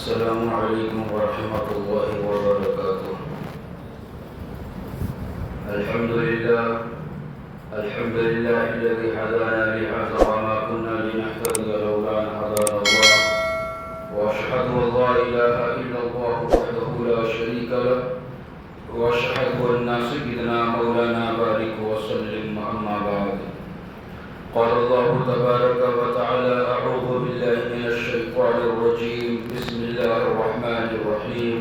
السلام علیکم ورحمۃ اللہ وبرکاتہ۔ الحمد للہ الذی هدانا لهذا وما كنا لنهتدي لولا ان هدانا الله واشهد ان لا اله الا الله وحده لا شريك له واشهد ان سيدنا مولانا بارك وسلم اما بعد۔ قال الله تبارك وتعالى أعوذ بالله من الشيطان الرجيم بسم الله الرحمن الرحيم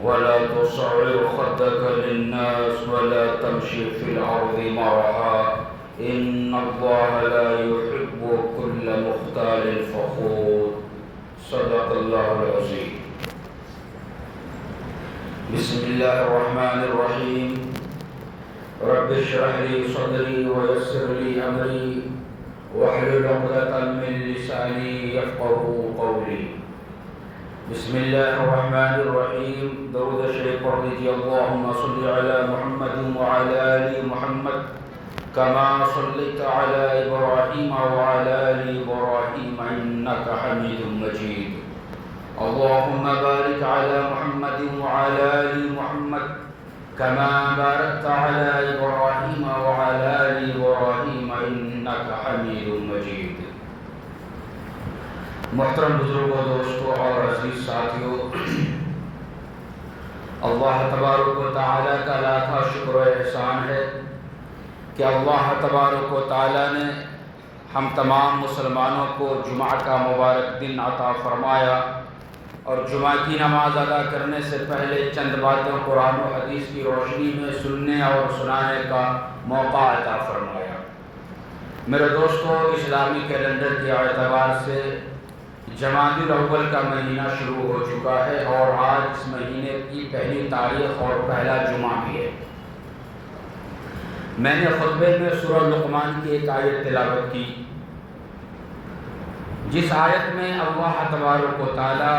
ولا تصعر خدك للناس ولا تمشي في الأرض مرحا إن الله لا يحب كل مختال فخور صدق الله العظيم۔ بسم الله الرحمن الرحيم رب اشرح لي صدري ويسر لي امري واحلل عقدة من لساني يفقهوا قولي۔ بسم الله الرحمن الرحيم۔ درود شریف پڑھ لیجیے۔ اللهم صل على محمد وعلى آل محمد كما صليت على ابراهيم وعلى آل ابراهيم انك حميد مجيد۔ اللهم بارك على محمد وعلى آل محمد كما باركت على إبراهيم وعلى آل إبراهيم إنك حميد مجيد۔ محترم بزرگوں، دوستوں اور عزیز ساتھیوں، اللہ تبارک و تعالیٰ کا لاکھاں شکر و احسان ہے کہ اللہ تبارک و تعالیٰ نے ہم تمام مسلمانوں کو جمعہ کا مبارک دن عطا فرمایا اور جمعہ کی نماز ادا کرنے سے پہلے چند باتیں قرآن و حدیث کی روشنی میں سننے اور سنانے کا موقع عطا فرمایا۔ میرے دوستوں، اسلامی کیلنڈر کے اعتبار سے جمادی الاول کا مہینہ شروع ہو چکا ہے اور آج اس مہینے کی پہلی تاریخ اور پہلا جمعہ بھی ہے۔ میں نے خطبے میں سورہ لقمان کی ایک آیت تلاوت کی، جس آیت میں اللہ تبارک و تعالی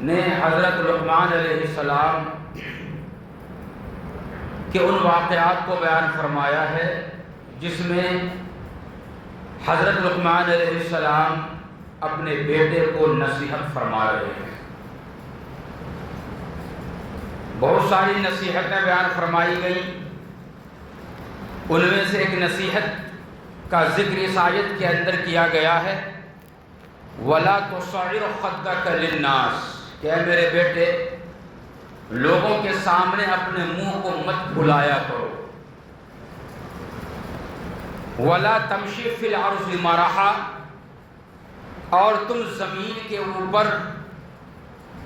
نے حضرت لقمان علیہ السلام کے ان واقعات کو بیان فرمایا ہے جس میں حضرت لقمان علیہ السلام اپنے بیٹے کو نصیحت فرما رہے ہیں۔ بہت ساری نصیحتیں بیان فرمائی گئیں، ان میں سے ایک نصیحت کا ذکر اس آیت کے اندر کیا گیا ہے، وَلَا تُصَعِّرْ خَدَّكَ لِلنَّاسِ، کہ اے میرے بیٹے لوگوں کے سامنے اپنے منہ کو مت پھلایا کرو، وَلَا تَمْشِي فِي الْأَرْضِ مَرَحًا، اور تم زمین کے اوپر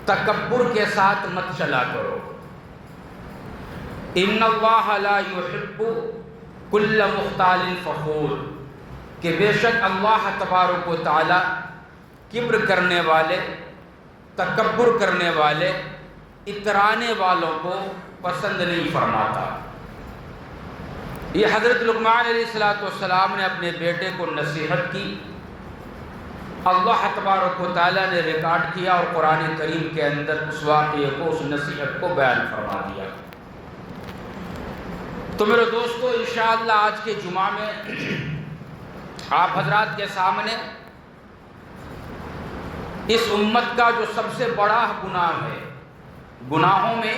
تکبر کے ساتھ مت چلا کرو، إِنَّ اللَّهَ لَا يُحِبُّ كُلَّ مُخْتَالٍ فَخُورٍ، کہ بے شک اللہ تبارک و تعالی کبر کرنے والے، تکبر کرنے والے، اترانے والوں کو پسند نہیں فرماتا۔ یہ حضرت لقمان علیہ السلام نے اپنے بیٹے کو نصیحت کی، اللہ تبارک و تعالیٰ نے ریکارڈ کیا اور قرآن کریم کے اندر اس واقعے کو، اس نصیحت کو بیان فرما دیا۔ تو میرے دوستو، انشاءاللہ آج کے جمعہ میں آپ حضرات کے سامنے اس امت کا جو سب سے بڑا گناہ ہے، گناہوں میں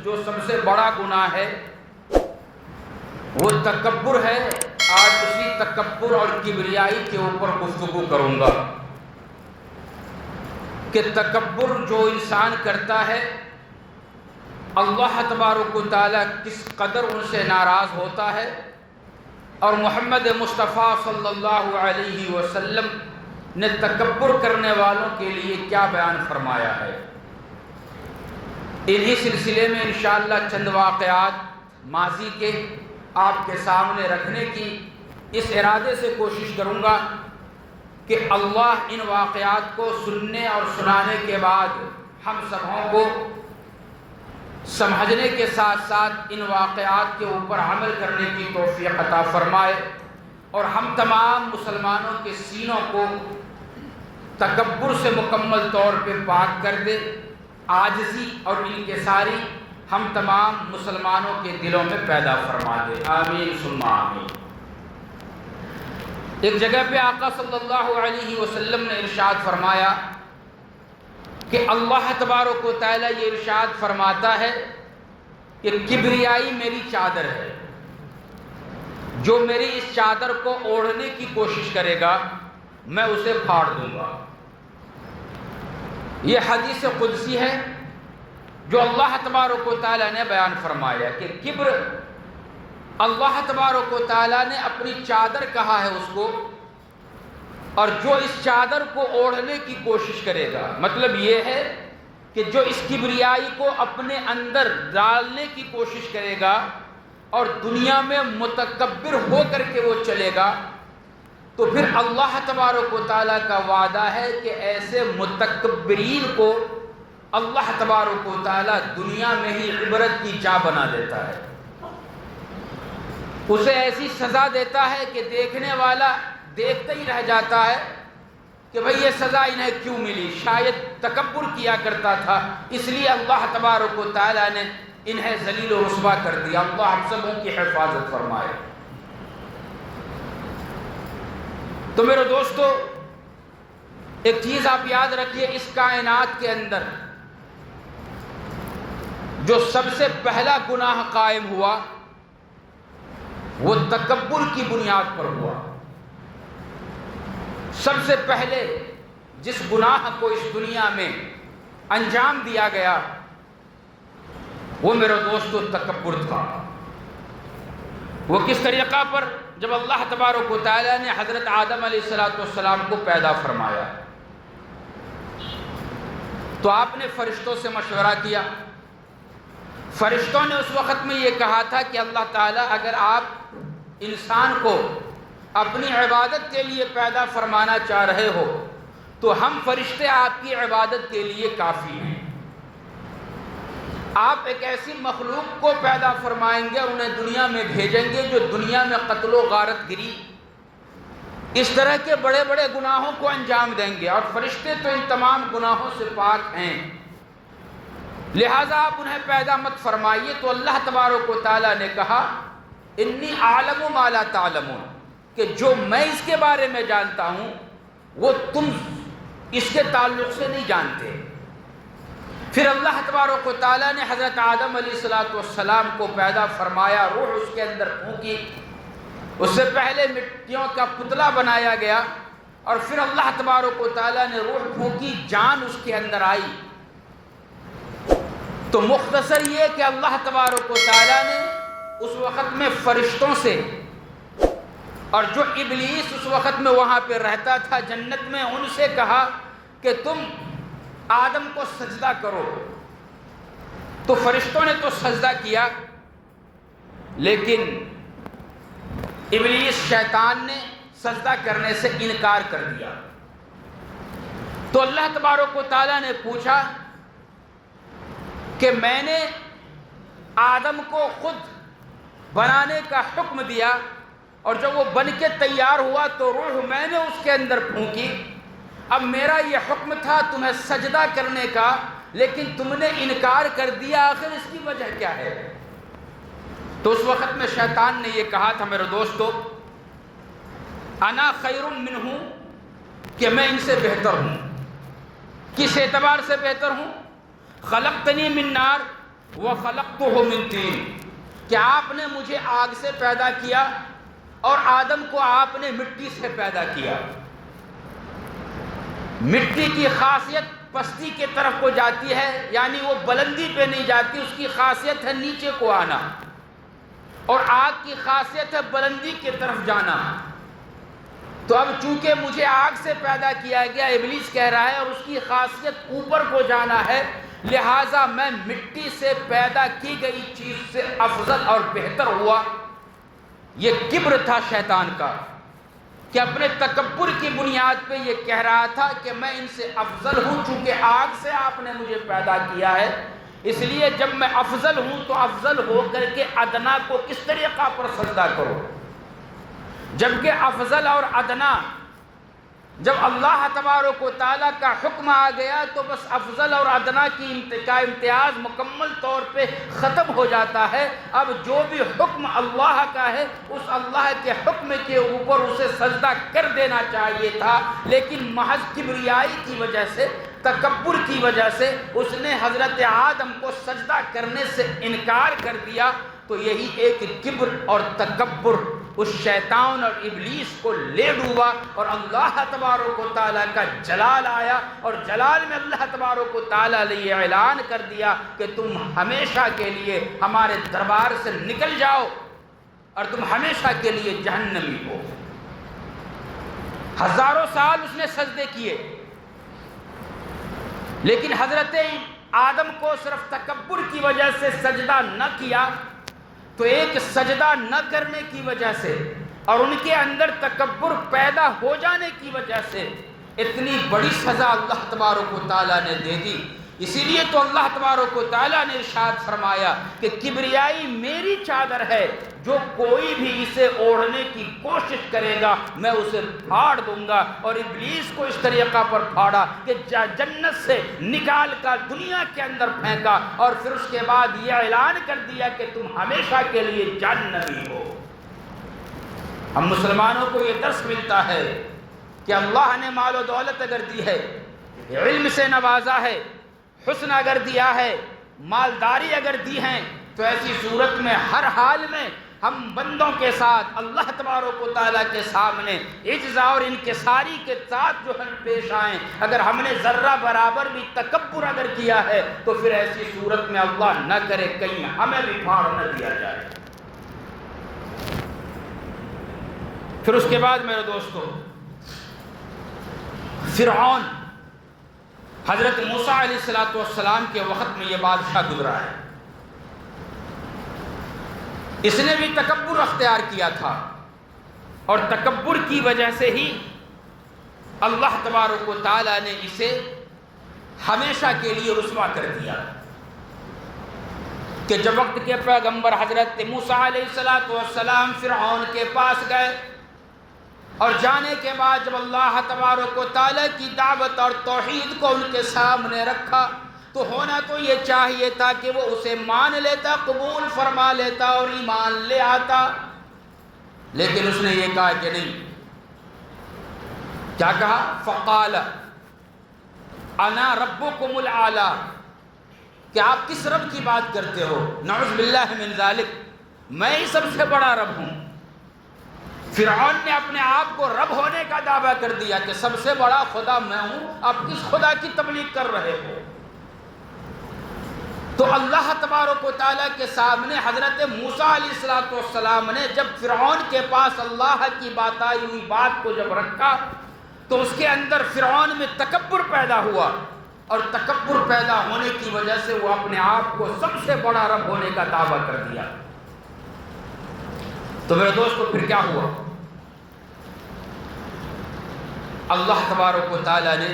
جو سب سے بڑا گناہ ہے وہ تکبر ہے۔ آج اسی تکبر اور کبریائی کے اوپر گفتگو کروں گا کہ تکبر جو انسان کرتا ہے، اللہ تبارک و تعالیٰ کس قدر ان سے ناراض ہوتا ہے، اور محمد مصطفیٰ صلی اللہ علیہ وسلم نے تکبر کرنے والوں کے لیے کیا بیان فرمایا ہے۔ انہی سلسلے میں انشاءاللہ چند واقعات ماضی کے آپ کے سامنے رکھنے کی اس ارادے سے کوشش کروں گا کہ اللہ ان واقعات کو سننے اور سنانے کے بعد ہم سبوں کو سمجھنے کے ساتھ ساتھ ان واقعات کے اوپر عمل کرنے کی توفیق عطا فرمائے، اور ہم تمام مسلمانوں کے سینوں کو تکبر سے مکمل طور پہ پاک کر دے، عاجزی اور انکساری ہم تمام مسلمانوں کے دلوں میں پیدا فرما دے، آمین ثم آمین۔ ایک جگہ پہ آقا صلی اللہ علیہ وسلم نے ارشاد فرمایا کہ اللہ تبارک و تعالیٰ یہ ارشاد فرماتا ہے کہ کبریائی میری چادر ہے، جو میری اس چادر کو اوڑھنے کی کوشش کرے گا میں اسے پھاڑ دوں گا۔ یہ حدیث قدسی ہے جو اللہ تبارک و تعالیٰ نے بیان فرمایا کہ کبر اللہ تبارک و تعالیٰ نے اپنی چادر کہا ہے اس کو، اور جو اس چادر کو اوڑھنے کی کوشش کرے گا، مطلب یہ ہے کہ جو اس کبریائی کو اپنے اندر ڈالنے کی کوشش کرے گا اور دنیا میں متکبر ہو کر کے وہ چلے گا، تو پھر اللہ تبارک و تعالیٰ کا وعدہ ہے کہ ایسے متکبرین کو اللہ تبارک و تعالیٰ دنیا میں ہی عبرت کی جا بنا دیتا ہے، اسے ایسی سزا دیتا ہے کہ دیکھنے والا دیکھتا ہی رہ جاتا ہے کہ بھئی یہ سزا انہیں کیوں ملی، شاید تکبر کیا کرتا تھا اس لیے اللہ تبارک و تعالیٰ نے انہیں ذلیل و رسوا کر دیا۔ اللہ ہم سبوں کی حفاظت فرمائے۔ تو میرے دوستو، ایک چیز آپ یاد رکھیے، اس کائنات کے اندر جو سب سے پہلا گناہ قائم ہوا وہ تکبر کی بنیاد پر ہوا۔ سب سے پہلے جس گناہ کو اس دنیا میں انجام دیا گیا وہ میرے دوستو تکبر تھا۔ وہ کس طریقہ پر؟ جب اللہ تبارک و تعالیٰ نے حضرت آدم علیہ السلام کو پیدا فرمایا تو آپ نے فرشتوں سے مشورہ کیا۔ فرشتوں نے اس وقت میں یہ کہا تھا کہ اللہ تعالیٰ اگر آپ انسان کو اپنی عبادت کے لیے پیدا فرمانا چاہ رہے ہو تو ہم فرشتے آپ کی عبادت کے لیے کافی ہیں۔ آپ ایک ایسی مخلوق کو پیدا فرمائیں گے اور انہیں دنیا میں بھیجیں گے جو دنیا میں قتل و غارت گری اس طرح کے بڑے بڑے گناہوں کو انجام دیں گے، اور فرشتے تو ان تمام گناہوں سے پاک ہیں، لہٰذا آپ انہیں پیدا مت فرمائیے۔ تو اللہ تبارک و تعالیٰ نے کہا انی اعلم ما لا تعلمون، کہ جو میں اس کے بارے میں جانتا ہوں وہ تم اس کے تعلق سے نہیں جانتے۔ پھر اللہ تبارک و تعالیٰ نے حضرت آدم علیہ السلام کو پیدا فرمایا، روح اس کے اندر پھونکی، اس سے پہلے مٹیوں کا پتلا بنایا گیا اور پھر اللہ تبارک و تعالیٰ نے روح پھونکی، جان اس کے اندر آئی۔ تو مختصر یہ کہ اللہ تبارک و تعالیٰ نے اس وقت میں فرشتوں سے، اور جو ابلیس اس وقت میں وہاں پہ رہتا تھا جنت میں، ان سے کہا کہ تم آدم کو سجدہ کرو۔ تو فرشتوں نے تو سجدہ کیا، لیکن ابلیس شیطان نے سجدہ کرنے سے انکار کر دیا۔ تو اللہ تبارک و تعالیٰ نے پوچھا کہ میں نے آدم کو خود بنانے کا حکم دیا اور جب وہ بن کے تیار ہوا تو روح میں نے اس کے اندر پھونکی، اب میرا یہ حکم تھا تمہیں سجدہ کرنے کا لیکن تم نے انکار کر دیا، آخر اس کی وجہ کیا ہے؟ تو اس وقت میں شیطان نے یہ کہا تھا میرے دوستو انا خیر منہ، کہ میں ان سے بہتر ہوں۔ کس اعتبار سے بہتر ہوں؟ خلقتنی من نار وخلقتہ من طین، کہ آپ نے مجھے آگ سے پیدا کیا اور آدم کو آپ نے مٹی سے پیدا کیا۔ مٹی کی خاصیت پستی کی طرف کو جاتی ہے، یعنی وہ بلندی پہ نہیں جاتی، اس کی خاصیت ہے نیچے کو آنا، اور آگ کی خاصیت ہے بلندی کی طرف جانا۔ تو اب چونکہ مجھے آگ سے پیدا کیا گیا، ابلیس کہہ رہا ہے، اور اس کی خاصیت اوپر کو جانا ہے، لہٰذا میں مٹی سے پیدا کی گئی چیز سے افضل اور بہتر ہوا۔ یہ کبر تھا شیطان کا، کہ اپنے تکبر کی بنیاد پہ یہ کہہ رہا تھا کہ میں ان سے افضل ہوں، چونکہ آگ سے آپ نے مجھے پیدا کیا ہے، اس لیے جب میں افضل ہوں تو افضل ہو کر کے ادنا کو کس طریقہ پر سجدہ کرو۔ جبکہ افضل اور ادنا جب اللہ تبارک و تعالیٰ کا حکم آ گیا تو بس افضل اور ادنا کا امتیاز مکمل طور پہ ختم ہو جاتا ہے۔ اب جو بھی حکم اللہ کا ہے اس اللہ کے حکم کے اوپر اسے سجدہ کر دینا چاہیے تھا، لیکن محض کبریائی کی وجہ سے تکبر کی وجہ سے اس نے حضرت آدم کو سجدہ کرنے سے انکار کر دیا، تو یہی ایک کبر اور تکبر اس شیطان اور ابلیس کو لے ڈوبا، اور اللہ تبارک و تعالیٰ کا جلال آیا، اور جلال میں اللہ تبارک و تعالیٰ نے یہ اعلان کر دیا کہ تم ہمیشہ کے لیے ہمارے دربار سے نکل جاؤ اور تم ہمیشہ کے لیے جہنمی ہو۔ ہزاروں سال اس نے سجدے کیے، لیکن حضرت آدم کو صرف تکبر کی وجہ سے سجدہ نہ کیا، تو ایک سجدہ نہ کرنے کی وجہ سے اور ان کے اندر تکبر پیدا ہو جانے کی وجہ سے اتنی بڑی سزا اللہ تبارک و تعالیٰ نے دے دی۔ اسی لیے تو اللہ تبارک و تعالیٰ نے ارشاد فرمایا کہ کبریائی میری چادر ہے، جو کوئی بھی اسے اوڑھنے کی کوشش کرے گا میں اسے پھاڑ دوں گا۔ اور ابلیس کو اس طریقہ پر پھاڑا کہ جنت سے نکال کر دنیا کے اندر پھینکا، اور پھر اس کے بعد یہ اعلان کر دیا کہ تم ہمیشہ کے لیے جہنمی ہو۔ ہم مسلمانوں کو یہ درس ملتا ہے کہ اللہ نے مال و دولت اگر دی ہے، علم سے نوازا ہے، حسن اگر دیا ہے، مالداری اگر دی ہے، تو ایسی صورت میں ہر حال میں ہم بندوں کے ساتھ اللہ تبارک و تعالیٰ کے سامنے اجزا اور انکساری کے ساتھ جو ہم پیش آئیں۔ اگر ہم نے ذرہ برابر بھی تکبر اگر کیا ہے تو پھر ایسی صورت میں اللہ نہ کرے کہیں ہمیں بھی پھاڑ نہ دیا جائے۔ پھر اس کے بعد میرے دوستو، فرعون حضرت موسیٰ علیہ السلام کے وقت میں یہ بادشاہ گزرا ہے، اس نے بھی تکبر اختیار کیا تھا، اور تکبر کی وجہ سے ہی اللہ تبارک و تعالیٰ نے اسے ہمیشہ کے لیے رسوا کر دیا کہ جب وقت کے پیغمبر حضرت موسیٰ علیہ السلام فرعون کے پاس گئے، اور جانے کے بعد جب اللہ تبارک و تعالیٰ کی دعوت اور توحید کو ان کے سامنے رکھا، تو ہونا تو یہ چاہیے تھا کہ وہ اسے مان لیتا، قبول فرما لیتا اور ایمان لے آتا، لیکن اس نے یہ کہا کہ نہیں۔ کیا کہا؟ فقال انا ربکم الاعلی، کہ آپ کس رب کی بات کرتے ہو؟ نعوذ باللہ من ذالک، میں ہی سب سے بڑا رب ہوں۔ فرعون نے اپنے آپ کو رب ہونے کا دعویٰ کر دیا کہ سب سے بڑا خدا میں ہوں، آپ کس خدا کی تبلیغ کر رہے ہو؟ تو اللہ تبارک و تعالیٰ کے سامنے حضرت موسیٰ علیہ السلام نے جب فرعون کے پاس اللہ کی بتائی ہوئی بات کو جب رکھا، تو اس کے اندر فرعون میں تکبر پیدا ہوا، اور تکبر پیدا ہونے کی وجہ سے وہ اپنے آپ کو سب سے بڑا رب ہونے کا دعویٰ کر دیا۔ تو میرے دوستو پھر کیا ہوا؟ اللہ تبارک و تعالیٰ نے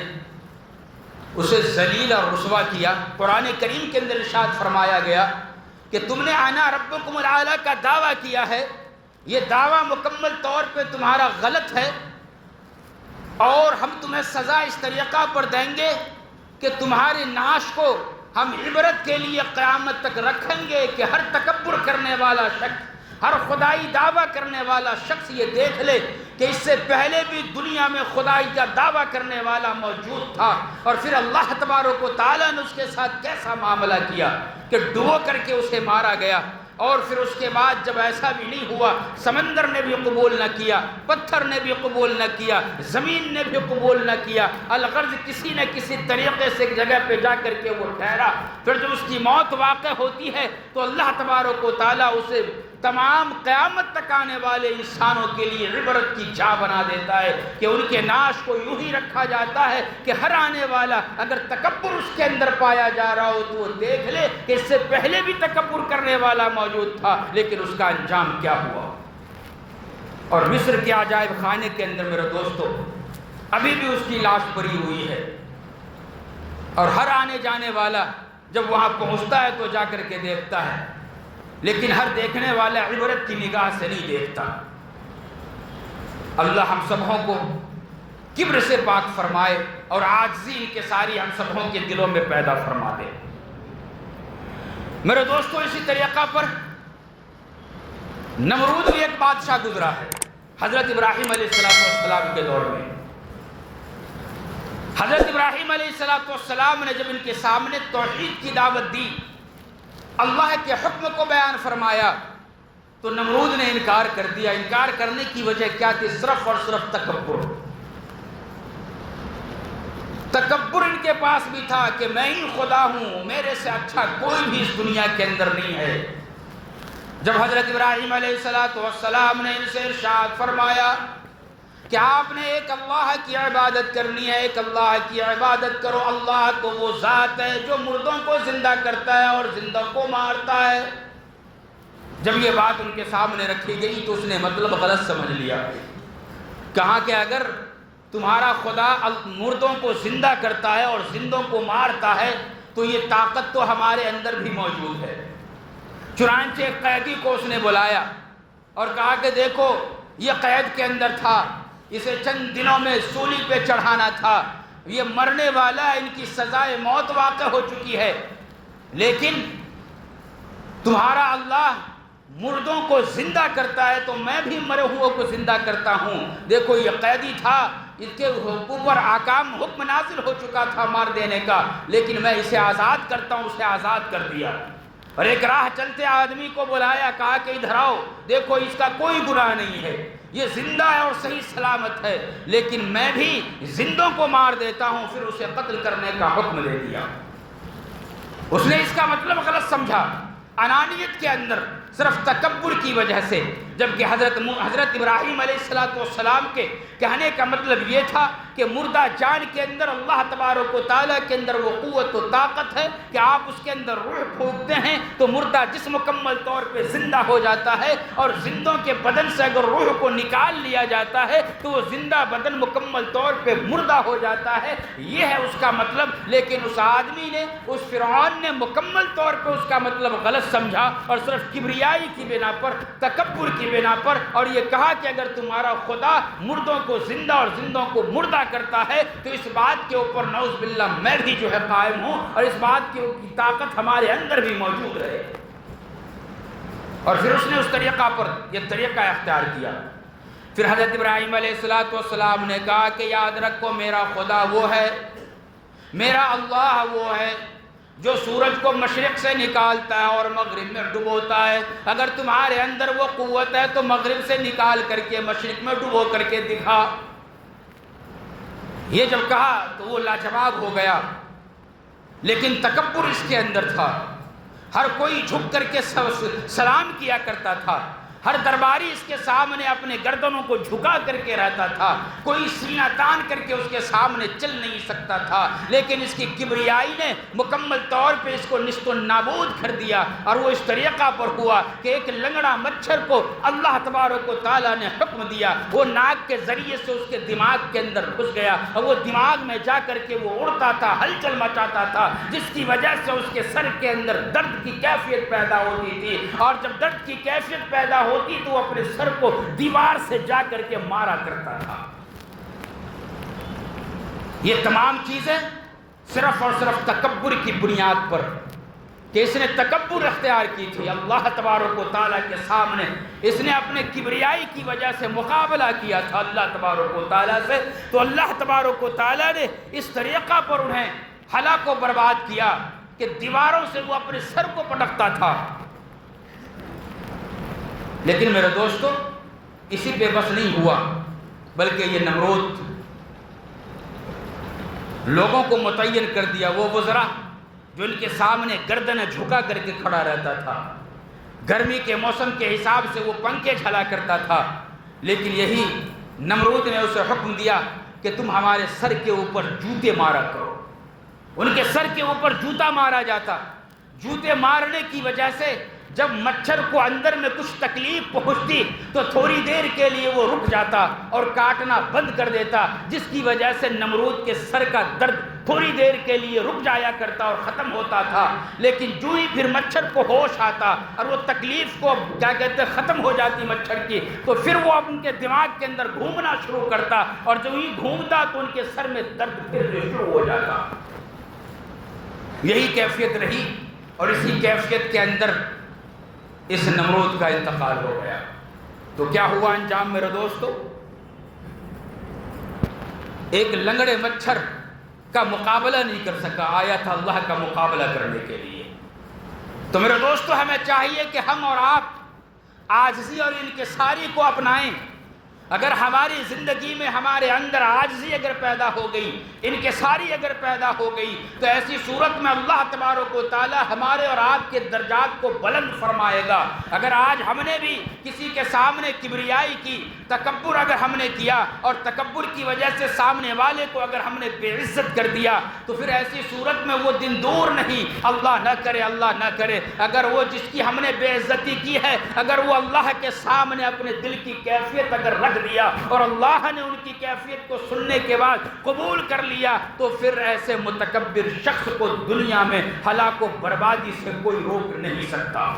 اسے ذلیل اور رسوا کیا۔ قرآن کریم کے اندر ارشاد فرمایا گیا کہ تم نے انا ربکم الاعلی کا دعویٰ کیا ہے، یہ دعویٰ مکمل طور پہ تمہارا غلط ہے، اور ہم تمہیں سزا اس طریقہ پر دیں گے کہ تمہاری نعش کو ہم عبرت کے لیے قیامت تک رکھیں گے کہ ہر تکبر کرنے والا شخص، ہر خدائی دعویٰ کرنے والا شخص یہ دیکھ لے کہ اس سے پہلے بھی دنیا میں خدائی کا دعویٰ کرنے والا موجود تھا، اور پھر اللہ تبارک و تعالیٰ نے اس کے ساتھ کیسا معاملہ کیا کہ ڈبو کر کے اسے مارا گیا۔ اور پھر اس کے بعد جب ایسا بھی نہیں ہوا، سمندر نے بھی قبول نہ کیا، پتھر نے بھی قبول نہ کیا، زمین نے بھی قبول نہ کیا، الغرض کسی نہ کسی طریقے سے ایک جگہ پہ جا کر کے وہ ٹھہرا۔ پھر جب اس کی موت واقع ہوتی ہے تو اللہ تبارک و تعالیٰ اسے تمام قیامت تک آنے والے انسانوں کے لیے عبرت کی جا بنا دیتا ہے کہ ان کے نعش کو یوں ہی رکھا جاتا ہے کہ ہر آنے والا اگر تکبر اس کے اندر پایا جا رہا ہو تو وہ دیکھ لے کہ اس سے پہلے بھی تکبر کرنے والا موجود تھا، لیکن اس کا انجام کیا ہوا۔ اور مصر کے عجائب خانے کے اندر میرے دوستو ابھی بھی اس کی لاش پڑی ہوئی ہے، اور ہر آنے جانے والا جب وہاں پہنچتا ہے تو جا کر کے دیکھتا ہے، لیکن ہر دیکھنے والا عبرت کی نگاہ سے نہیں دیکھتا۔ اللہ ہم سبوں کو کبر سے پاک فرمائے اور عاجزی کے ساری ہم سبوں کے دلوں میں پیدا فرما دے۔ میرے دوستو اسی طریقہ پر نمرود بھی ایک بادشاہ گزرا ہے حضرت ابراہیم علیہ السلام کے دور میں۔ حضرت ابراہیم علیہ السلام نے جب ان کے سامنے توحید کی دعوت دی، اللہ کے حکم کو بیان فرمایا، تو نمرود نے انکار کر دیا۔ انکار کرنے کی وجہ کیا تھی؟ صرف اور صرف تکبر۔ تکبر ان کے پاس بھی تھا کہ میں ہی خدا ہوں، میرے سے اچھا کوئی بھی اس دنیا کے اندر نہیں ہے۔ جب حضرت ابراہیم علیہ السلام نے ان سے ارشاد فرمایا کہ آپ نے ایک اللہ کی عبادت کرنی ہے، ایک اللہ کی عبادت کرو، اللہ تو وہ ذات ہے جو مردوں کو زندہ کرتا ہے اور زندوں کو مارتا ہے۔ جب یہ بات ان کے سامنے رکھی گئی تو اس نے مطلب غلط سمجھ لیا۔ کہا کہ اگر تمہارا خدا مردوں کو زندہ کرتا ہے اور زندوں کو مارتا ہے تو یہ طاقت تو ہمارے اندر بھی موجود ہے۔ چنانچہ ایک قیدی کو اس نے بلایا اور کہا کہ دیکھو یہ قید کے اندر تھا، اسے چند دنوں میں سولی پہ چڑھانا تھا، یہ مرنے والا ہے، ان کی سزائے موت واقع ہو چکی ہے، لیکن تمہارا اللہ مردوں کو زندہ کرتا ہے تو میں بھی مرے ہوئے کو زندہ کرتا ہوں۔ دیکھو یہ قیدی تھا، اس کے اوپر احکام حکم نازل ہو چکا تھا مار دینے کا، لیکن میں اسے آزاد کرتا ہوں، اسے آزاد کر دیا۔ اور ایک راہ چلتے آدمی کو بلایا، کہا کہ ادھر آؤ، دیکھو اس کا کوئی گناہ نہیں ہے، یہ زندہ ہے اور صحیح سلامت ہے، لیکن میں بھی زندوں کو مار دیتا ہوں۔ پھر اسے قتل کرنے کا حکم دے دیا۔ اس نے اس کا مطلب غلط سمجھا، انانیت کے اندر صرف تکبر کی وجہ سے، جبکہ حضرت ابراہیم علیہ السلام کے کہنے کا مطلب یہ تھا کہ مردہ جان کے اندر اللہ تبارک و تعالیٰ کے اندر وہ قوت و طاقت ہے کہ آپ اس کے اندر روح پھونکتے ہیں تو مردہ جسم مکمل طور پہ زندہ ہو جاتا ہے، اور زندوں کے بدن سے اگر روح کو نکال لیا جاتا ہے تو وہ زندہ بدن مکمل طور پہ مردہ ہو جاتا ہے، یہ ہے اس کا مطلب۔ لیکن اس آدمی نے، اس فرعون نے مکمل طور پہ اس کا مطلب غلط سمجھا اور صرف کبریائی کی بنا پر، تکبر کی بنا پر، اور یہ کہا کہ اگر تمہارا خدا مردوں کو زندہ اور زندوں کو مردہ کرتا ہے تو اس بات کے اوپر نعوذ باللہ میں بھی جو ہے قائم ہوں، اور اس بات کی طاقت ہمارے اندر بھی موجود ہے۔ اور پھر اس نے اس طریقہ پر یہ طریقہ اختیار کیا۔ پھر حضرت ابراہیم علیہ السلام نے کہا کہ یاد رکھو میرا خدا وہ ہے، میرا اللہ وہ ہے جو سورج کو مشرق سے نکالتا ہے اور مغرب میں ڈبوتا ہے۔ اگر تمہارے اندر وہ قوت ہے تو مغرب سے نکال کر کے مشرق میں ڈبو کر کے دکھا۔ یہ جب کہا تو وہ لاجواب ہو گیا، لیکن تکبر اس کے اندر تھا۔ ہر کوئی جھک کر کے سلام کیا کرتا تھا، ہر درباری اس کے سامنے اپنے گردنوں کو جھکا کر کے رہتا تھا، کوئی سینہ تان کر کے اس کے سامنے چل نہیں سکتا تھا، لیکن اس کی کبریائی نے مکمل طور پہ اس کو نیست و نابود کر دیا۔ اور وہ اس طریقہ پر ہوا کہ ایک لنگڑا مچھر کو اللہ تبارک و تعالیٰ نے حکم دیا، وہ ناک کے ذریعے سے اس کے دماغ کے اندر گھس گیا اور وہ دماغ میں جا کر کے وہ اڑتا تھا، ہلچل مچاتا تھا، جس کی وجہ سے اس کے سر کے اندر درد کی کیفیت پیدا ہوتی تھی، اور جب درد کی کیفیت پیدا ہوتی تو وہ اپنے سر کو دیوار سے جا کر کے مارا کرتا تھا۔ یہ تمام چیزیں صرف اور صرف تکبر کی بنیاد پر، کہ اس نے تکبر اختیار کی تھی اللہ تبارک و تعالیٰ کے سامنے، اس نے اپنے کبریائی کی وجہ سے مقابلہ کیا تھا اللہ تبارک و تعالیٰ سے، تو اللہ تبارک و تعالیٰ نے اس طریقہ پر انہیں ہلاک و برباد کیا کہ دیواروں سے وہ اپنے سر کو پٹکتا تھا۔ لیکن میرے دوستو اسی پہ بس نہیں ہوا، بلکہ یہ نمرود لوگوں کو متعین کر دیا۔ وہ وزراء جو ان کے سامنے گردن جھکا کر کے کھڑا رہتا تھا، گرمی کے موسم کے حساب سے وہ پنکھے جھلا کرتا تھا، لیکن یہی نمرود نے اسے حکم دیا کہ تم ہمارے سر کے اوپر جوتے مارا کرو۔ ان کے سر کے اوپر جوتا مارا جاتا۔ جوتے مارنے کی وجہ سے جب مچھر کو اندر میں کچھ تکلیف پہنچتی تو تھوڑی دیر کے لیے وہ رک جاتا اور کاٹنا بند کر دیتا، جس کی وجہ سے نمرود کے سر کا درد تھوڑی دیر کے لیے رک جایا کرتا اور ختم ہوتا تھا۔ لیکن جو ہی پھر مچھر کو ہوش آتا اور وہ تکلیف کو ختم ہو جاتی مچھر کی، تو پھر وہ ان کے دماغ کے اندر گھومنا شروع کرتا، اور جو ہی گھومتا تو ان کے سر میں درد پھر شروع ہو جاتا۔ یہی کیفیت رہی، اور اسی کیفیت کے اندر اس نمرود کا انتقال ہو گیا۔ تو کیا ہوا انجام میرے دوستو؟ ایک لنگڑے مچھر کا مقابلہ نہیں کر سکا، آیا تھا اللہ کا مقابلہ کرنے کے لیے۔ تو میرے دوستو، ہمیں چاہیے کہ ہم اور آپ عاجزی اور انکساری کو اپنائیں۔ اگر ہماری زندگی میں ہمارے اندر عاجزی اگر پیدا ہو گئی، انکساری اگر پیدا ہو گئی، تو ایسی صورت میں اللہ تبارک و تعالی ہمارے اور آپ کے درجات کو بلند فرمائے گا۔ اگر آج ہم نے بھی کسی کے سامنے کبریائی کی، تکبر اگر ہم نے کیا اور تکبر کی وجہ سے سامنے والے کو اگر ہم نے بے عزت کر دیا، تو پھر ایسی صورت میں وہ دن دور نہیں، اللہ نہ کرے، اللہ نہ کرے، اگر وہ جس کی ہم نے بے عزتی کی ہے، اگر وہ اللہ کے سامنے اپنے دل کی کیفیت اگر رکھ دیا اور اللہ نے ان کی کیفیت کو سننے کے بعد قبول کر لیا، تو پھر ایسے متکبر شخص کو دنیا میں ہلاک و بربادی سے کوئی روک نہیں سکتا۔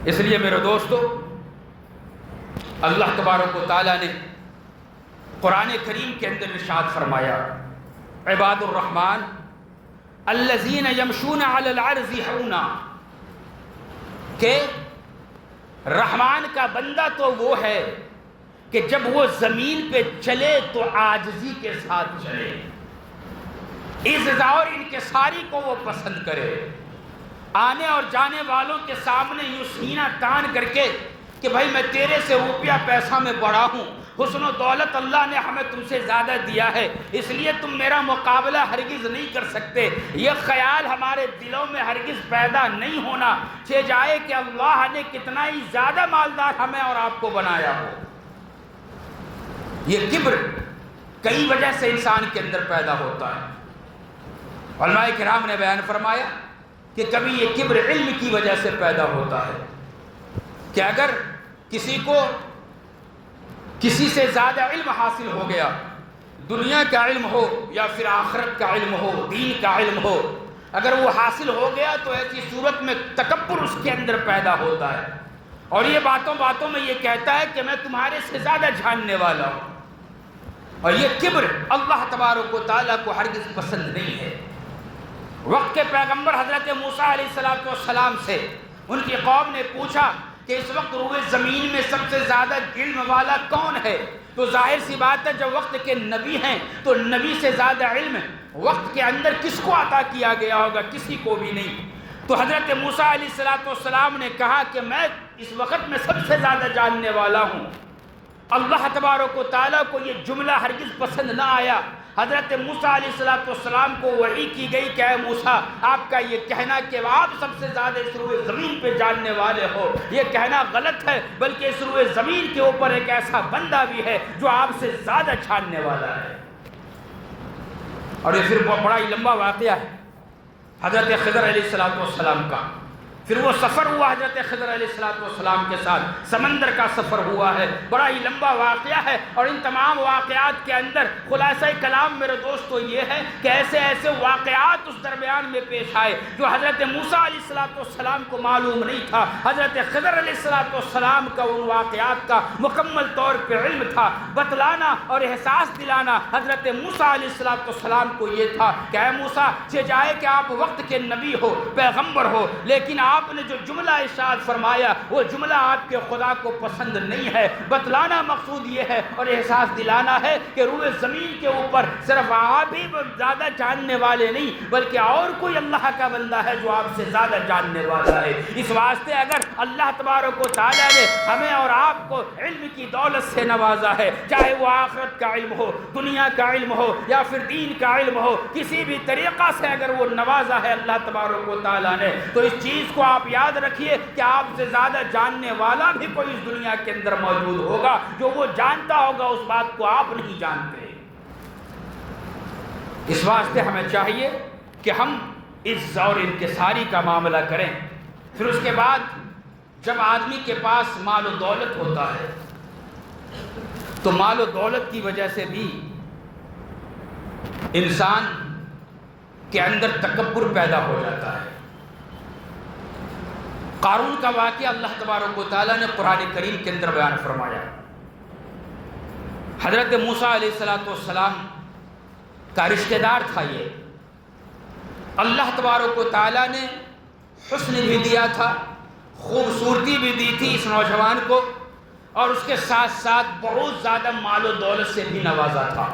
اس لیے میرے دوستو، اللہ تبارک و تعالیٰ نے قرآن کریم کے اندر ارشاد فرمایا، عباد الرحمن الذین یمشون علی الارض ہونا، کہ رحمان کا بندہ تو وہ ہے کہ جب وہ زمین پہ چلے تو عاجزی کے ساتھ چلے، عزت اور انکساری کو وہ پسند کرے، آنے اور جانے والوں کے سامنے یوں سینہ تان کر کے کہ بھائی میں تیرے سے روپیہ پیسہ میں بڑا ہوں، حسن و دولت اللہ نے ہمیں تم سے زیادہ دیا ہے، اس لیے تم میرا مقابلہ ہرگز نہیں کر سکتے، یہ خیال ہمارے دلوں میں ہرگز پیدا نہیں ہونا چاہیے کہ اللہ نے کتنا ہی زیادہ مالدار ہمیں اور آپ کو بنایا ہو۔ یہ کبر کئی وجہ سے انسان کے اندر پیدا ہوتا ہے۔ علماء کرام نے بیان فرمایا کہ کبھی یہ کبر علم کی وجہ سے پیدا ہوتا ہے، کہ اگر کسی کو کسی سے زیادہ علم حاصل ہو گیا، دنیا کا علم ہو یا پھر آخرت کا علم ہو، دین کا علم ہو، اگر وہ حاصل ہو گیا تو ایسی صورت میں تکبر اس کے اندر پیدا ہوتا ہے، اور یہ باتوں باتوں میں یہ کہتا ہے کہ میں تمہارے سے زیادہ جاننے والا ہوں، اور یہ کبر اللہ تبارک و تعالیٰ کو ہرگز پسند نہیں ہے۔ وقت کے پیغمبر حضرت موسیٰ علیہ السلام سے ان کی قوم نے پوچھا کہ اس وقت روئے زمین میں سب سے زیادہ علم والا کون ہے؟ تو ظاہر سی بات ہے جب وقت کے نبی ہیں تو نبی سے زیادہ علم وقت کے اندر کس کو عطا کیا گیا ہوگا؟ کسی کو بھی نہیں۔ تو حضرت موسیٰ علیہ السلام نے کہا کہ میں اس وقت میں سب سے زیادہ جاننے والا ہوں۔ اللہ تبارک و تعالیٰ کو یہ جملہ ہرگز پسند نہ آیا۔ حضرت موسیٰ علیہ السلام کو وحی کی گئی کہ اے موسیٰ، آپ کا یہ کہنا کہ آپ سب سے زیادہ اس روئے زمین پہ جاننے والے ہو، یہ کہنا غلط ہے، بلکہ اس روئے زمین کے اوپر ایک ایسا بندہ بھی ہے جو آپ سے زیادہ جاننے والا ہے۔ اور یہ پھر بڑا ہی لمبا واقعہ ہے حضرت خضر علیہ السلام کا۔ پھر وہ سفر ہوا حضرت خضر علیہ السلام کے ساتھ، سمندر کا سفر ہوا ہے، بڑا ہی لمبا واقعہ ہے، اور ان تمام واقعات کے اندر خلاصہ کلام میرے دوستو یہ ہے کہ ایسے ایسے واقعات اس درمیان میں پیش آئے جو حضرت موسیٰ علیہ السلام کو معلوم نہیں تھا۔ حضرت خضر علیہ السلام کا ان واقعات کا مکمل طور پہ علم تھا، بتلانا اور احساس دلانا حضرت موسیٰ علیہ السلام کو یہ تھا کہ اے موسیٰ، جائے کہ آپ وقت کے نبی ہو، پیغمبر ہو، لیکن آپ نے جو جملہ ارشاد فرمایا وہ جملہ آپ کے خدا کو پسند نہیں ہے۔ بتلانا مقصود یہ ہے اور احساس دلانا ہے کہ روئے زمین کے اوپر صرف آپ ہی زیادہ جاننے والے نہیں، بلکہ اور کوئی اللہ کا بندہ ہے جو آپ سے زیادہ جاننے والا ہے۔ اس واسطے اگر اللہ تبارک و تعالیٰ نے ہمیں اور آپ کو علم کی دولت سے نوازا ہے، چاہے وہ آخرت کا علم ہو، دنیا کا علم ہو یا پھر دین کا علم ہو، کسی بھی طریقہ سے اگر وہ نوازا ہے اللہ تبارک و تعالیٰ نے، تو اس چیز کو آپ یاد رکھیے کہ آپ سے زیادہ جاننے والا بھی کوئی اس دنیا کے اندر موجود ہوگا، جو وہ جانتا ہوگا اس بات کو آپ نہیں جانتے۔ اس واسطے ہمیں چاہیے کہ ہم عزت اور انکساری کا معاملہ کریں۔ پھر اس کے بعد جب آدمی کے پاس مال و دولت ہوتا ہے تو مال و دولت کی وجہ سے بھی انسان کے اندر تکبر پیدا ہو جاتا ہے۔ قارون کا واقعہ اللہ تبارک و تعالیٰ نے قرآن کریم کے اندر بیان فرمایا۔ حضرت موسیٰ علیہ السلام کا رشتہ دار تھا یہ، اللہ تبارک و تعالیٰ نے حسن بھی دیا تھا، خوبصورتی بھی دی تھی اس نوجوان کو، اور اس کے ساتھ ساتھ بہت زیادہ مال و دولت سے بھی نوازا تھا۔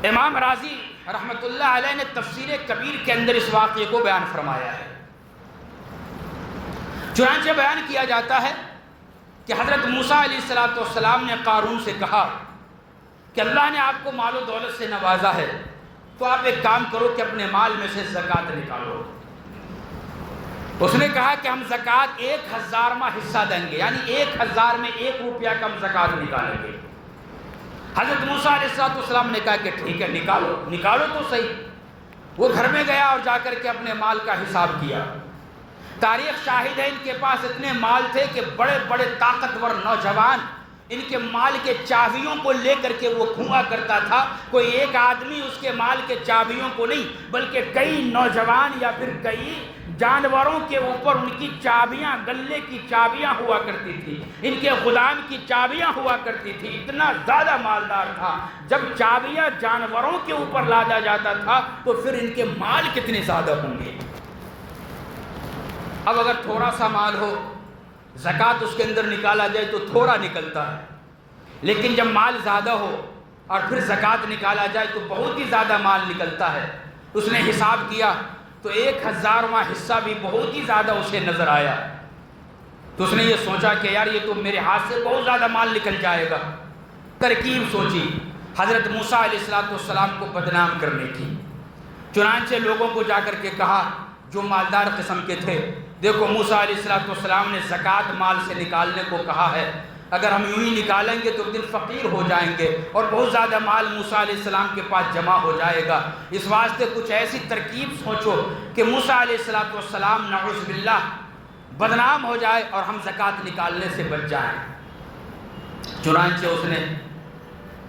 امام راضی رحمۃ اللہ علیہ نے تفسیر کبیر کے اندر اس واقعے کو بیان فرمایا ہے۔ چنانچہ بیان کیا جاتا ہے کہ حضرت موسیٰ علیہ السلام نے قارون سے کہا کہ اللہ نے آپ کو مال و دولت سے نوازا ہے، تو آپ ایک کام کرو کہ اپنے مال میں سے زکوٰۃ نکالو۔ اس نے کہا کہ ہم زکوٰۃ 1000واں حصہ دیں گے، یعنی 1000 میں 1 روپیہ کا ہم زکوٰۃ نکالیں گے۔ حضرت موسیٰ علیہ السلام نے کہا کہ ٹھیک ہے، نکالو تو صحیح۔ وہ گھر میں گیا اور جا کر کے اپنے مال کا حساب کیا۔ تاریخ شاہد ہے ان کے پاس اتنے مال تھے کہ بڑے بڑے طاقتور نوجوان ان کے مال کے چابیوں کو لے کر کے وہ گھوما کرتا تھا۔ کوئی ایک آدمی اس کے مال کے چابیوں کو نہیں، بلکہ کئی نوجوان یا پھر کئی جانوروں کے اوپر ان کی چابیاں، گلے کی چابیاں ہوا کرتی تھی، ان کے غلام کی چابیاں ہوا کرتی تھی۔ اتنا زیادہ مالدار تھا۔ جب چابیاں جانوروں کے اوپر لادا جاتا تھا تو پھر ان کے مال کتنے زیادہ ہوں گے۔ اب اگر تھوڑا سا مال ہو، زکوٰۃ اس کے اندر نکالا جائے تو تھوڑا نکلتا ہے، لیکن جب مال زیادہ ہو اور پھر زکوٰۃ نکالا جائے تو بہت ہی زیادہ مال نکلتا ہے۔ اس نے حساب کیا تو 1000واں حصہ بھی بہت ہی زیادہ اسے نظر آیا۔ تو اس نے یہ سوچا کہ یار یہ تو میرے ہاتھ سے بہت زیادہ مال نکل جائے گا۔ ترکیب سوچی حضرت موسیٰ علیہ السلام کو بدنام کرنے کی۔ چنانچہ لوگوں کو جا کر کے کہا جو مالدار قسم کے تھے، دیکھو موسیٰ علیہ السلام نے زکوٰۃ مال سے نکالنے کو کہا ہے، اگر ہم یوں ہی نکالیں گے تو دن فقیر ہو جائیں گے اور بہت زیادہ مال موسیٰ علیہ السلام کے پاس جمع ہو جائے گا۔ اس واسطے کچھ ایسی ترکیب سوچو کہ موسیٰ علیہ السلام نعوذ باللہ بدنام ہو جائے اور ہم زکوٰۃ نکالنے سے بچ جائیں۔ چنانچہ اس نے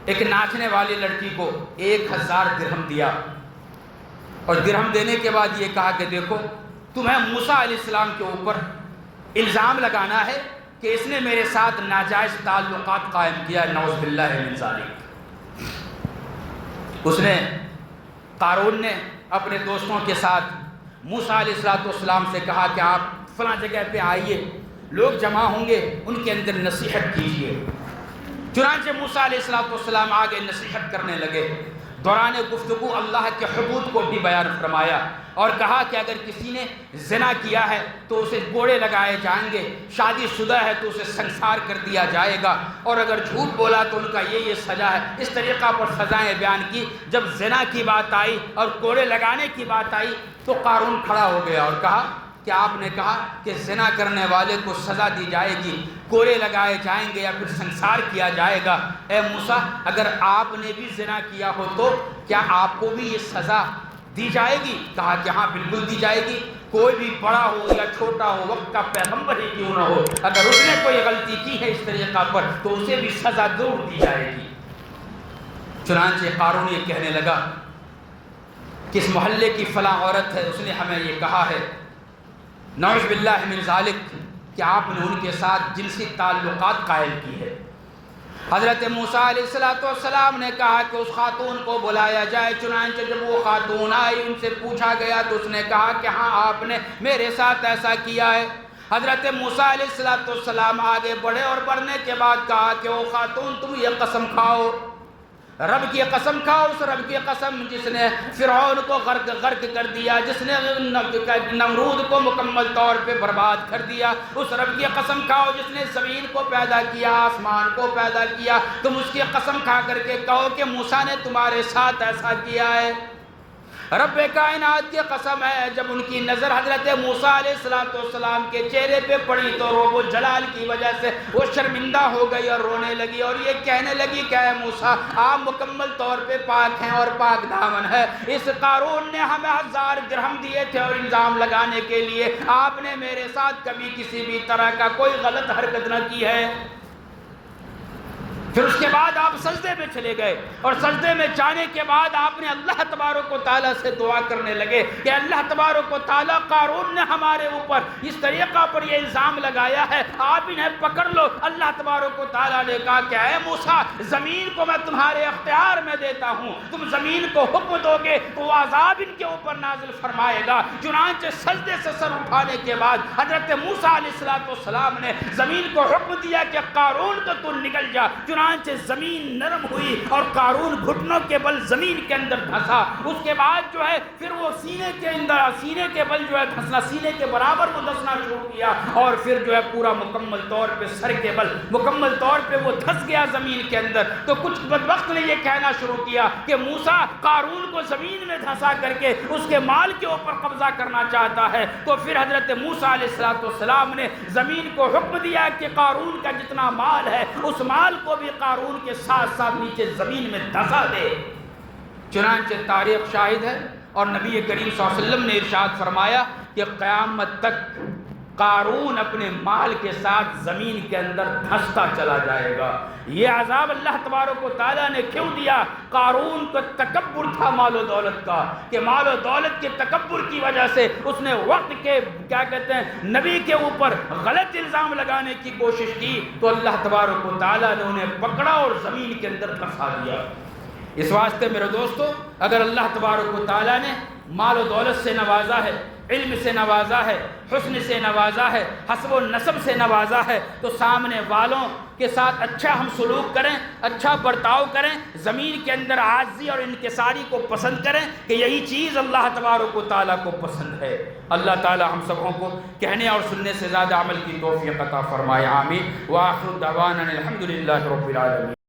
ایک ناچنے والی لڑکی کو 1000 درہم دیا، اور درہم دینے کے بعد یہ کہا کہ دیکھو تمہیں موسیٰ علیہ السلام کے اوپر الزام لگانا ہے کہ اس نے میرے ساتھ ناجائز تعلقات قائم کیا، نعوذ باللہ من ذالک۔ اس نے قارون نے اپنے دوستوں کے ساتھ موسیٰ علیہ السلام سے کہا کہ آپ فلاں جگہ پہ آئیے، لوگ جمع ہوں گے، ان کے اندر نصیحت کیجیے۔ چنانچہ موسیٰ علیہ السلام آگے نصیحت کرنے لگے۔ دوران گفتگو اللہ کے حدود کو بھی بیان فرمایا اور کہا کہ اگر کسی نے زنا کیا ہے تو اسے کوڑے لگائے جائیں گے، شادی شدہ ہے تو اسے سنسار کر دیا جائے گا، اور اگر جھوٹ بولا تو ان کا یہ سزا ہے۔ اس طریقہ پر سزائیں بیان کی۔ جب زنا کی بات آئی اور کوڑے لگانے کی بات آئی تو قارون کھڑا ہو گیا اور کہا کہ آپ نے کہا کہ زنا کرنے والے کو سزا دی جائے گی، کوڑے لگائے جائیں گے یا پھر سنسار کیا جائے گا۔ اے موسیٰ اگر آپ نے بھی زنا کیا ہو تو کیا آپ کو بھی یہ سزا دی جائے گی؟ کہا کہ ہاں بالکل دی جائے گی، کوئی بھی بڑا ہو یا چھوٹا ہو، وقت کا پیغمبر ہی کیوں نہ ہو، اگر اس نے کوئی غلطی کی ہے اس طریقہ پر تو اسے بھی سزا ضرور دی جائے گی۔ چنانچہ قارون یہ کہنے لگا کہ اس محلے کی فلاں عورت ہے، اس نے ہمیں یہ کہا ہے، نعوذ باللہ من ذالک، کہ آپ نے ان کے ساتھ جنسی تعلقات قائم کی ہے۔ حضرت موسیٰ علیہ السلام نے کہا کہ اس خاتون کو بلایا جائے۔ چنانچہ جب وہ خاتون آئی، ان سے پوچھا گیا تو اس نے کہا کہ ہاں آپ نے میرے ساتھ ایسا کیا ہے۔ حضرت موسیٰ علیہ السلام آگے بڑھے اور بڑھنے کے بعد کہا کہ او خاتون تم یہ قسم کھاؤ، رب کی قسم کھاؤ، اس رب کی قسم جس نے فرعون کو غرق کر دیا، جس نے نمرود کو مکمل طور پہ برباد کر دیا، اس رب کی قسم کھاؤ جس نے زمین کو پیدا کیا، آسمان کو پیدا کیا، تم اس کی قسم کھا کر کے کہو کہ موسیٰ نے تمہارے ساتھ ایسا کیا ہے۔ رب کائنات کی قسم ہے، جب ان کی نظر حضرت موسیٰ علیہ السلام کے چہرے پہ پڑی تو روب و جلال کی وجہ سے وہ شرمندہ ہو گئی اور رونے لگی اور یہ کہنے لگی کہ اے موسیٰ آپ مکمل طور پہ پاک ہیں اور پاک دامن ہے۔ اس قارون نے ہمیں 1000 درہم دیے تھے اور الزام لگانے کے لیے، آپ نے میرے ساتھ کبھی کسی بھی طرح کا کوئی غلط حرکت نہ کی ہے۔ پھر اس کے بعد آپ سجدے میں چلے گئے اور سجدے میں جانے کے بعد آپ نے اللہ تبارک و تعالیٰ سے دعا کرنے لگے کہ اللہ تبارک و تعالیٰ قارون نے ہمارے اوپر اس طریقہ پر یہ الزام لگایا ہے، آپ انہیں پکڑ لو۔ اللہ تبارک و تعالیٰ نے کہا کہ اے موسیٰ زمین کو میں تمہارے اختیار میں دیتا ہوں، تم زمین کو حکم دو گے تو وہ عذاب ان کے اوپر نازل فرمائے گا۔ چنانچہ سجدے سے سر اٹھانے کے بعد حضرت موسیٰ علیہ السلام نے زمین کو حکم دیا کہ قارون تو نکل جا۔ چنانچہ زمین نرم ہوئی اور قارون گھٹنوں کے بل زمین کے اندر دھنسا. اس کے بعد جو ہے پھر وہ سینے کے بل جو ہے دھنسنا، سینے کے برابر وہ دھنسنا شروع کیا، اور پھر جو ہے پورا مکمل طور پہ سر کے بل مکمل طور پہ وہ دھس گیا زمین کے اندر. تو کچھ بدبخت نے یہ کہنا شروع کیا کہ موسیٰ قارون کو زمین میں دھنسا کر کے اس کے مال کے اوپر قبضہ کرنا چاہتا ہے. تو پھر حضرت موسیٰ علیہ السلام نے زمین کو حکم دیا کہ قارون کا جتنا مال ہے اس مال کو بھی قارون کے ساتھ ساتھ نیچے زمین میں دھسا دے. چنانچہ تاریخ شاہد ہے، اور نبی کریم صلی اللہ علیہ وسلم نے ارشاد فرمایا کہ قیامت تک قارون اپنے مال کے ساتھ زمین کے اندر دھستا چلا جائے گا. یہ عذاب اللہ تبارک و تعالیٰ نے کیوں دیا؟ قارون کو تکبر تھا مال و دولت کا، کہ مال و دولت کے تکبر کی وجہ سے اس نے وقت کے نبی کے اوپر غلط الزام لگانے کی کوشش کی، تو اللہ تبارک و تعالیٰ نے انہیں پکڑا اور زمین کے اندر دھسا دیا. اس واسطے میرے دوستو، اگر اللہ تبارک و تعالیٰ نے مال و دولت سے نوازا ہے، علم سے نوازا ہے، حسن سے نوازا ہے، حسب و نسب سے نوازا ہے، تو سامنے والوں کے ساتھ اچھا ہم سلوک کریں، اچھا برتاؤ کریں، زمین کے اندر عاجزی اور انکساری کو پسند کریں، کہ یہی چیز اللہ تبارک و تعالیٰ کو پسند ہے. اللہ تعالیٰ ہم سبوں کو کہنے اور سننے سے زیادہ عمل کی توفیق عطا فرمائے. آمین. وآخر دعوانا الحمدللہ رب العالمین.